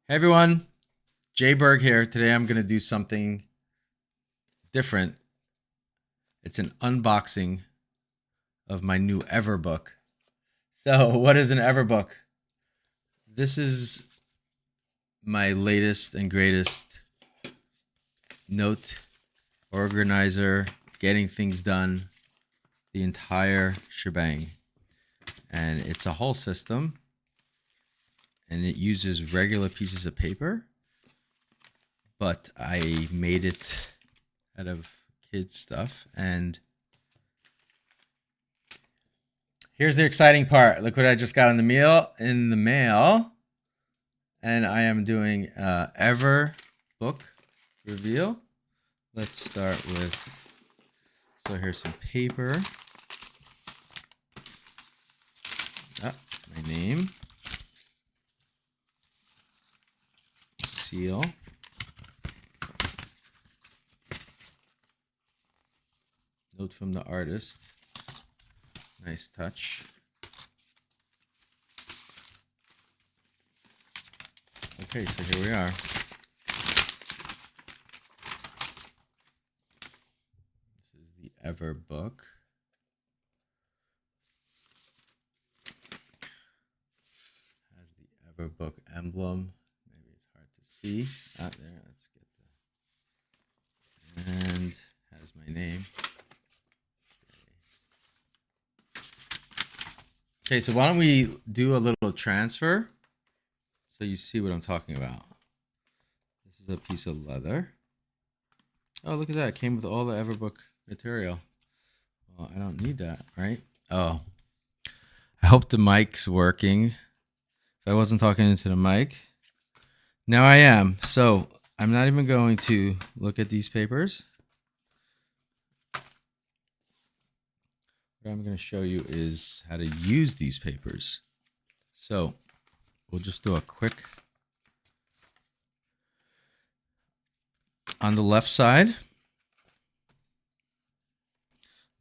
Hey everyone, Jay Berg here. Today I'm going to do something different. It's an unboxing of my new Everbook. So, what is an Everbook? This is my latest and greatest note organizer, getting things done, the entire shebang. And it's a whole system, and it uses regular pieces of paper, but I made it out of kids stuff. And here's the exciting part. Look what I just got in the mail. And I am doing Everbook reveal. Let's start with, so here's some paper. My name. Seal. Note from the artist. Nice touch. Okay, so here we are. This is the Everbook. Has the Everbook emblem. Maybe it's hard to see. There, let's get that. And has my name. Okay, so why don't we do a little transfer so you see what I'm talking about. This is a piece of leather. Oh, look at that. It came with all the Everbook material. Well, I don't need that, right? Oh, I hope the mic's working. If I wasn't talking into the mic. Now I am. So I'm not even going to look at these papers. What I'm going to show you is how to use these papers. So we'll just do a quick. On the left side,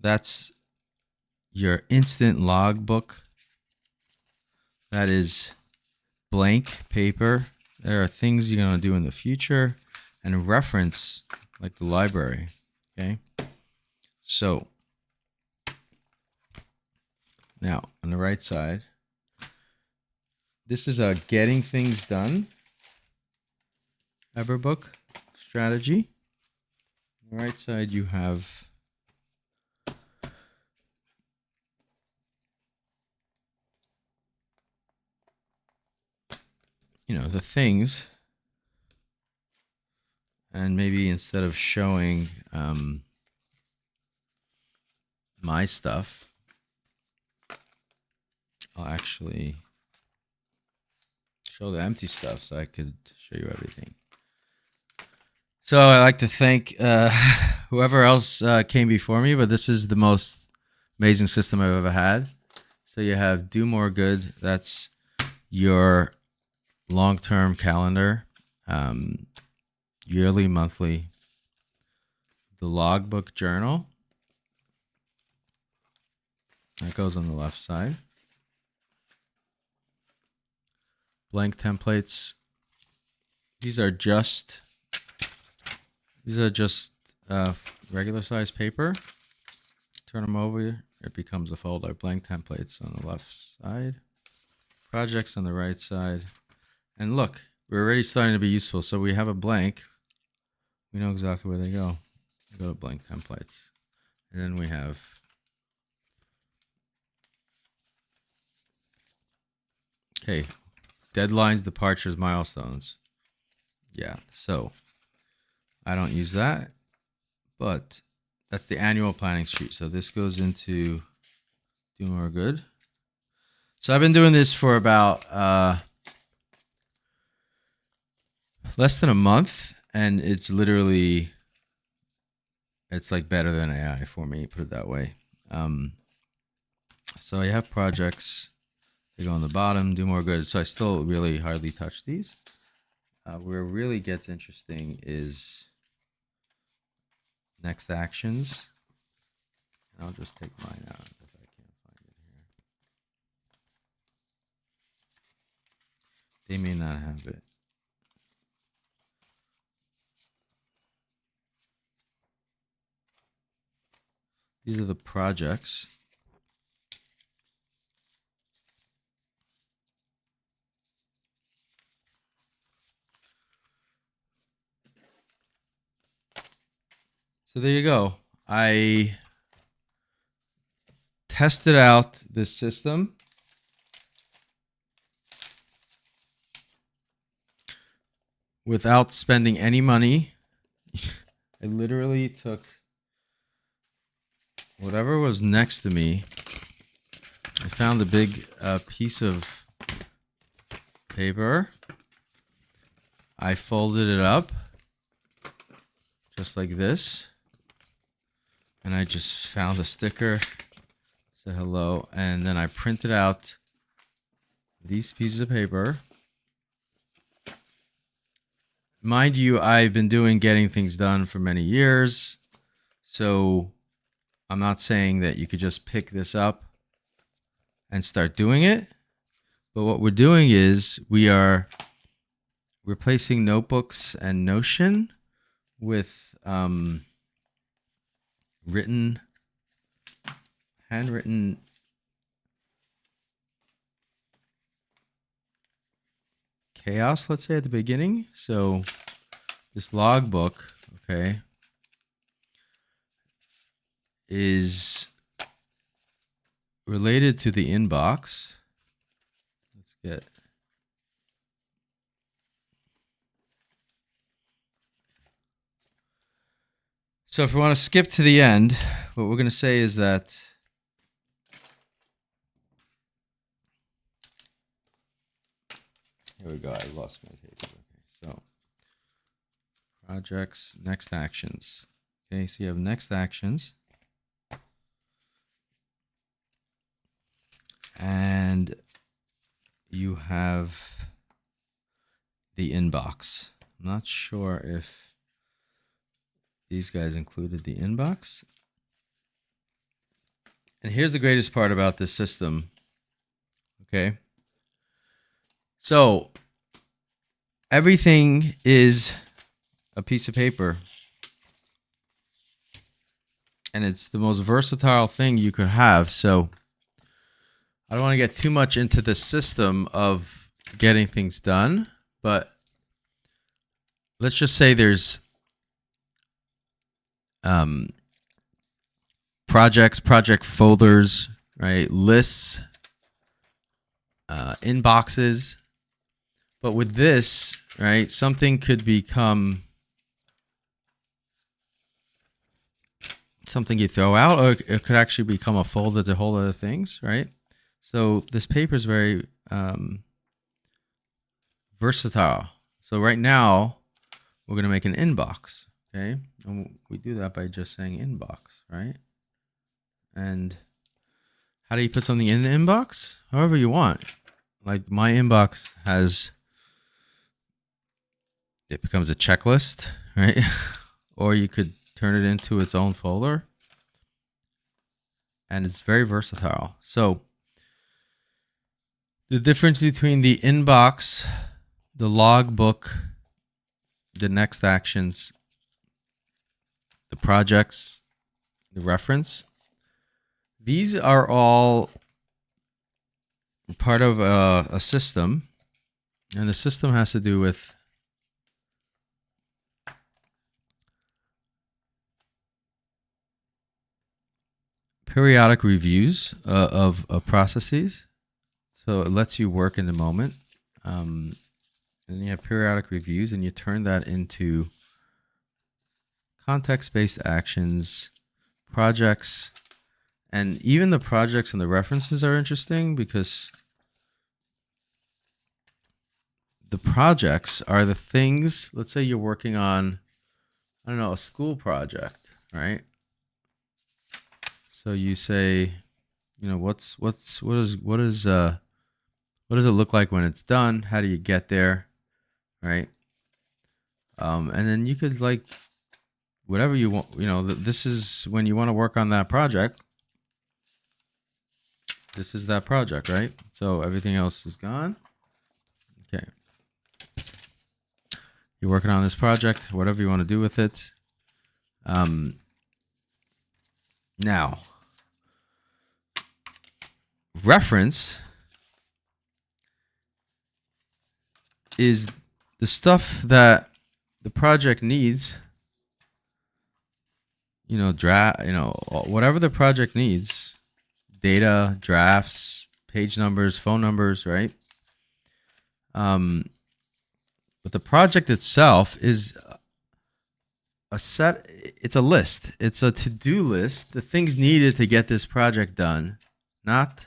that's your instant logbook. That is blank paper. There are things you're going to do in the future and reference like the library. Okay. So now on the right side, this is a getting things done Everbook strategy. On the right side, you have the things, and maybe instead of showing my stuff, I'll actually show the empty stuff so I could show you everything. So I like to thank whoever else came before me, but this is the most amazing system I've ever had. So you have Do More Good. That's your long-term calendar, yearly, monthly. The logbook journal. That goes on the left side. Blank templates. These are just regular size paper. Turn them over. It becomes a folder. Blank templates on the left side. Projects on the right side. And look, we're already starting to be useful. So we have a blank. We know exactly where they go. We go to blank templates. And then we have deadlines, departures, milestones. Yeah, so I don't use that, but that's the annual planning sheet. So this goes into Do More Good. So I've been doing this for about less than a month, and it's like better than AI for me, put it that way. So I have projects. They go on the bottom, Do More Good. So I still really hardly touch these. Where it really gets interesting is next actions. I'll just take mine out if I can't find it here. They may not have it. These are the projects. So there you go. I tested out this system. Without spending any money. I literally took whatever was next to me. I found a big piece of paper. I folded it up just like this. And I just found a sticker, said hello, and then I printed out these pieces of paper. Mind you, I've been doing getting things done for many years, so I'm not saying that you could just pick this up and start doing it. But what we're doing is we are replacing notebooks and Notion with handwritten chaos, let's say, at the beginning. So this logbook, okay, is related to the inbox. Let's get so if we want to skip to the end, what we're going to say is that here we go. I lost my page. Okay, so projects, next actions. Okay, so you have next actions. And you have the inbox. I'm not sure if these guys included the inbox. And here's the greatest part about this system. Okay. So everything is a piece of paper. And it's the most versatile thing you could have. So I don't want to get too much into the system of getting things done, but let's just say there's projects, project folders, right? Lists, inboxes. But with this, right, something could become something you throw out, or it could actually become a folder to hold other things, right? So this paper is very versatile. So right now, we're going to make an inbox, okay? And we do that by just saying inbox, right? And how do you put something in the inbox? However you want. Like my inbox has, it becomes a checklist, right? Or you could turn it into its own folder. And it's very versatile. So the difference between the inbox, the logbook, the next actions, the projects, the reference, these are all part of a system. And the system has to do with periodic reviews of processes. So it lets you work in the moment. And you have periodic reviews, and you turn that into context-based actions, projects, and even the projects and the references are interesting because the projects are the things, let's say you're working on, I don't know, a school project, right? So you say, you know, what does it look like when it's done? How do you get there? Right? And then you could like whatever you want, you know, this is when you want to work on that project. This is that project, right? So everything else is gone. Okay. You're working on this project, whatever you want to do with it. Now, reference is the stuff that the project needs. Whatever the project needs, data, drafts, page numbers, phone numbers, right? But the project itself is it's a list. It's a to-do list, the things needed to get this project done, not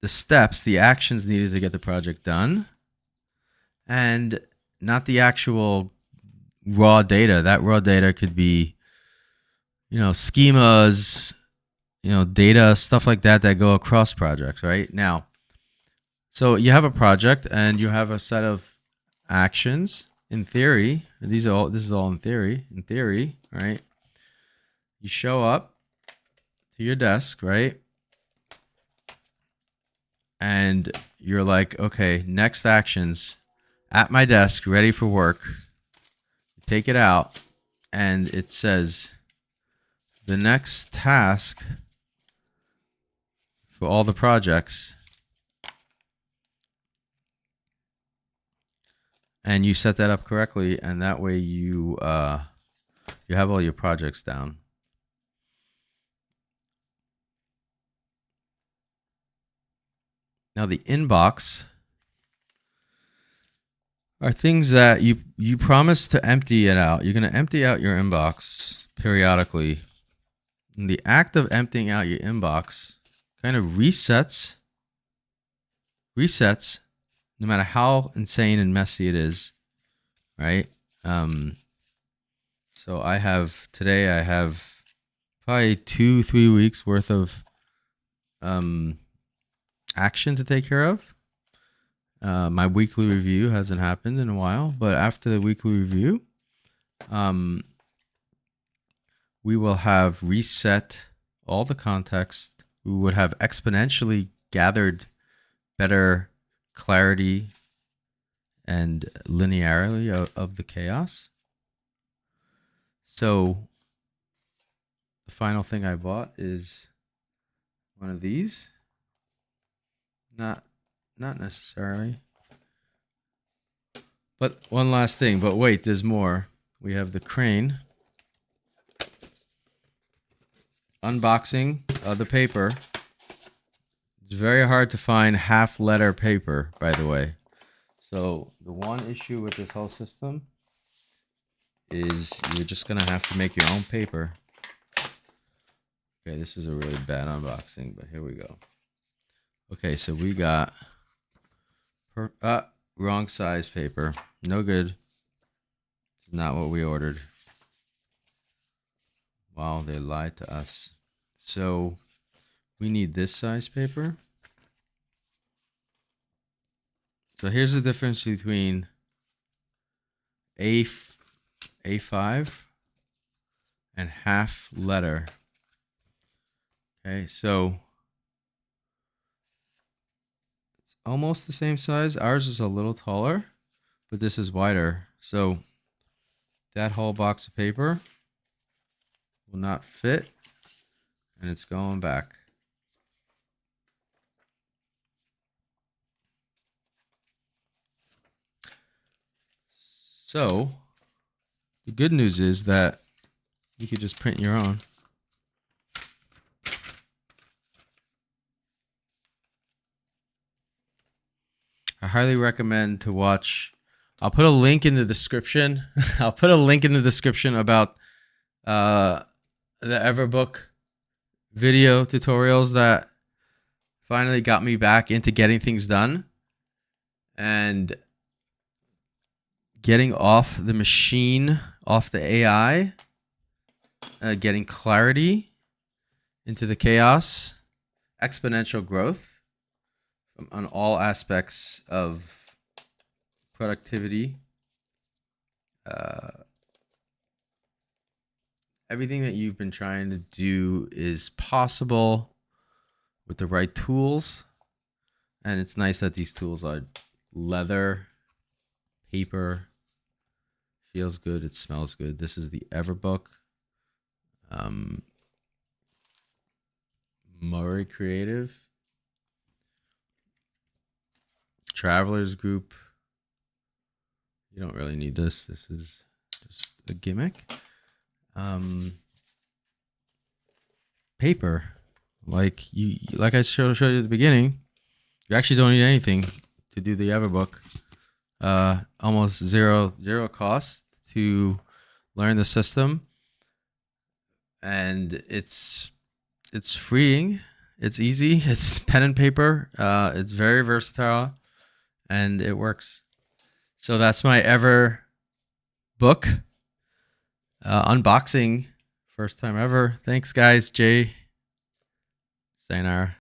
the steps, the actions needed to get the project done, and not the actual raw data. That raw data could be, schemas, data, stuff like that go across projects, right? Now, so you have a project and you have a set of actions. In theory, this is all in theory. In theory, right? You show up to your desk, right? And you're like, okay, next actions at my desk, ready for work. Take it out, and it says the next task for all the projects, and you set that up correctly, and that way you have all your projects down. Now the inbox are things that you promise to empty it out. You're going to empty out your inbox periodically. And the act of emptying out your inbox kind of resets, no matter how insane and messy it is, right? So I have probably 2-3 weeks worth of action to take care of. My weekly review hasn't happened in a while, but after the weekly review, we will have reset all the context. We would have exponentially gathered better clarity and linearity of the chaos. So the final thing I bought is one of these. Not necessarily. But one last thing. But wait, there's more. We have the crane. Unboxing of the paper. It's very hard to find half-letter paper, by the way. So the one issue with this whole system is you're just going to have to make your own paper. Okay, this is a really bad unboxing, but here we go. Okay, so we got wrong size paper. No good. Not what we ordered. Wow, they lied to us. So we need this size paper. So here's the difference between A5 and half letter. Okay, so it's almost the same size. Ours is a little taller, but this is wider. So that whole box of paper will not fit, and it's going back. So the good news is that you could just print your own. I highly recommend to watch. I'll put a link in the description. I'll put a link in the description about the Everbook video tutorials that finally got me back into getting things done and getting off the machine, off the AI, getting clarity into the chaos, exponential growth on all aspects of productivity. Everything that you've been trying to do is possible with the right tools. And it's nice that these tools are leather, paper, feels good, it smells good. This is the Everbook. Um, Murray Creative, Travelers Group. You don't really need this. This is just a gimmick. Paper, like I showed you at the beginning. You actually don't need anything to do the Everbook. Almost zero cost to learn the system, and it's freeing. It's easy. It's pen and paper. It's very versatile, and it works. So that's my Everbook unboxing. First time ever. Thanks, guys. Jay. Sayonara.